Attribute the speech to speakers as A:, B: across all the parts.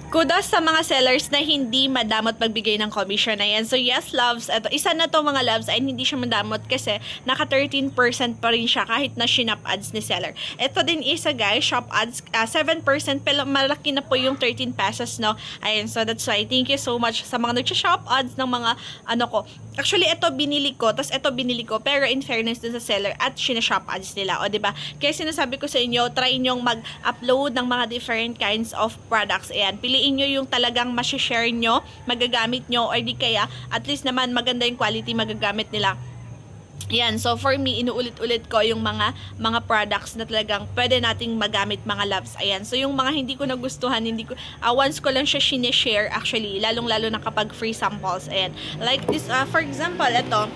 A: Kudos sa mga sellers na hindi madamot magbigay ng commission na yan. So yes, loves, ito, isa na to mga loves ay hindi siya madamot kasi naka 13% pa rin siya kahit na shinap ads ni seller. Ito din isa guys, shop ads 7% pero malaki na po yung 13 pesos, no? Ayan, so that's why thank you so much sa mga nag-shop ads ng mga ano ko. Actually, ito binili ko, tapos ito binili ko, pero in fairness dun sa seller at shina-shop ads nila, o diba? Kaya sinasabi ko sa inyo, try nyong mag-upload ng mga different kinds of products. Ayan, piliin nyo yung talagang masishare nyo, magagamit nyo, or di kaya, at least naman maganda yung quality magagamit nila. Yan, so for me, inuulit-ulit ko yung mga products na talagang pwede nating magamit mga loves. Ayan, so yung mga hindi ko nagustuhan, once ko lang siya sinishare actually, lalong-lalo na kapag free samples. Ayan, like this, for example, ito,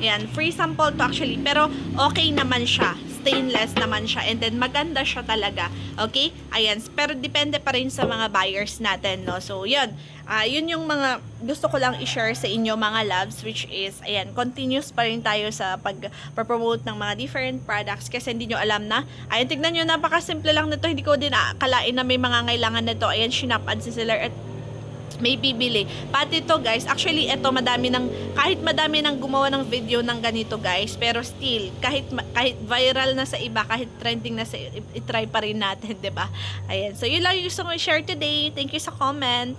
A: ayan, free sample to actually, pero okay naman siya. Stainless naman siya and then maganda siya talaga. Okay? Ayan. Pero depende pa rin sa mga buyers natin, no? So, yun. Yun yung mga gusto ko lang i-share sa inyo mga loves, which is, ayan, continuous pa rin tayo sa pag-promote ng mga different products kasi hindi nyo alam na. Ayan, tignan nyo, napakasimple lang nito. Hindi ko din akalain na may mga ngailangan nito. Ayan, shinap ads si seller at may bibili. Pati to guys, actually ito kahit madami nang gumawa ng video ng ganito guys, pero still kahit viral na sa iba, kahit trending na sa i-try pa rin natin, 'di ba? Ayan. So yun lang yung gusto ko i-share today. Thank you sa comment.